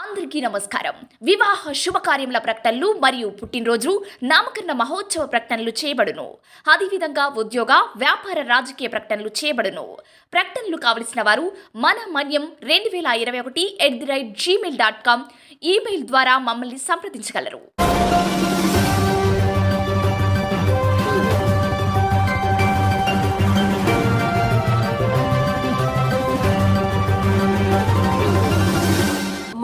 అందరికీ నమస్కారం. వివాహ శుభకార్యముల ప్రకటనలు మరియు పుట్టినరోజు నామకరణ మహోత్సవ ప్రకటనలు చేయబడును. అదేవిధంగా ఉద్యోగ వ్యాపార రాజకీయ ప్రకటనలు చేయబడును. ప్రకటనలు కావలసిన వారు మన మన్యం 2021@gmail.com ఈమెయిల్ ద్వారా మమ్మల్ని సంప్రదించగలరు.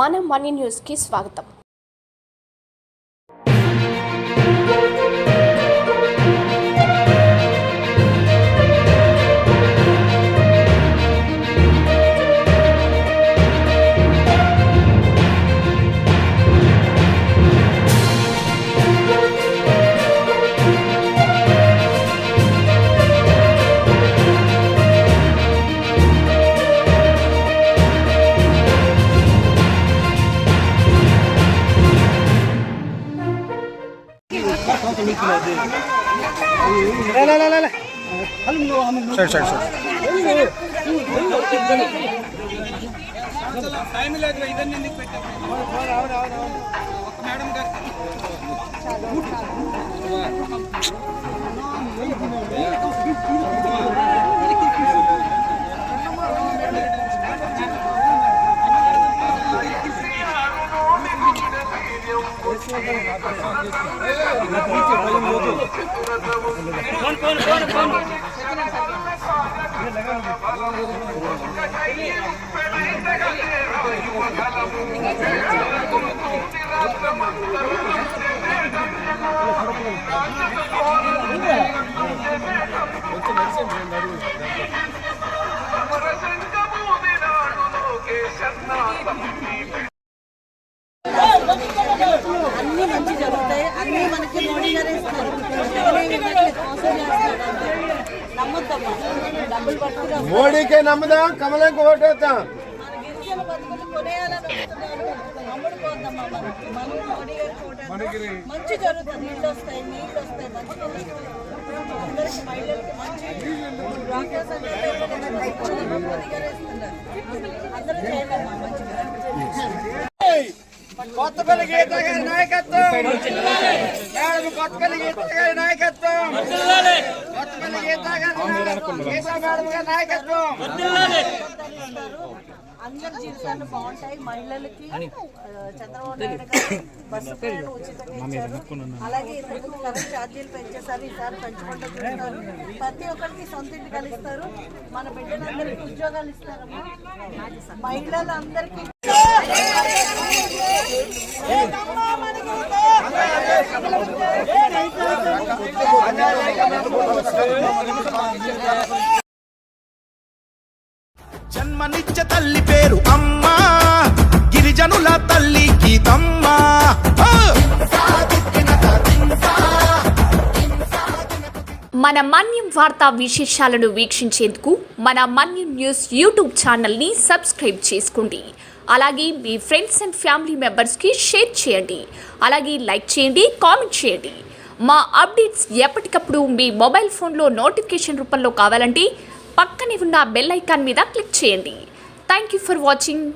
మన మనీ న్యూస్కి స్వాగతం. అన్ని మంచి జరుగుతాయి. అన్ని మనకి మోడీ గారే ఇస్తారు. నమ్మద్దమ్మా, డబ్బులు పట్టుకురా. మోడీకే నమ్మదాం, కమలం ఓటేద్దాం. మన గిరిజన బతుకులు కొనేయాలని వస్తున్నారు. అమ్ముడు పోద్దమ్మా. మనం మోడీ గారికి ఓటేద్దాం. మంచి జరుగుతుంది. నీళ్ళు వస్తాయి, మంచి అందరికి మహిళలకి మంచి డ్వాక్రా సంఘాలు మోడీ గారే ఇస్తున్నారు. అందరూ చేయాలమ్మా మంచిగా. కొత్తపల్లి గీత గారి నాయకత్వం, కొత్తపల్లి గీత గారి నాయకత్వం, కొత్తపల్లి గీత మేడం గారి నాయకత్వం. అందరి జీవితాలు బాగుంటాయి. మహిళలకి చంద్రబాబు నాయుడు గారు బస్సు ప్రయాణం ఉచితంగా ఇచ్చారు. అలాగే కరెంట్ ఛార్జీలు పెంచేసారు. ఈసారి పెంచుకుంటూ చూస్తారు. ప్రతి ఒక్కరికి సొంత ఇంటి కలిస్తారు. మన బిడ్డలందరికీ ఉద్యోగాలు ఇస్తారమ్మా. మహిళలందరికీ జన్మనిచ్చ తల్లి పేరు అమ్మా, గిరిజనుల తల్లి గీతమ్మా. మన మన్యం వార్తా విశేషాలను వీక్షించేందుకు మన మన్యం న్యూస్ యూట్యూబ్ ఛానల్ని సబ్స్క్రైబ్ చేసుకోండి. అలాగే మీ ఫ్రెండ్స్ అండ్ ఫ్యామిలీ మెంబర్స్కి షేర్ చేయండి. అలాగే లైక్ చేయండి, కామెంట్ చేయండి. మా అప్డేట్స్ ఎప్పటికప్పుడు మీ మొబైల్ ఫోన్లో నోటిఫికేషన్ రూపంలో కావాలంటే పక్కనే ఉన్న బెల్ ఐకాన్ మీద క్లిక్ చేయండి. Thank you for watching.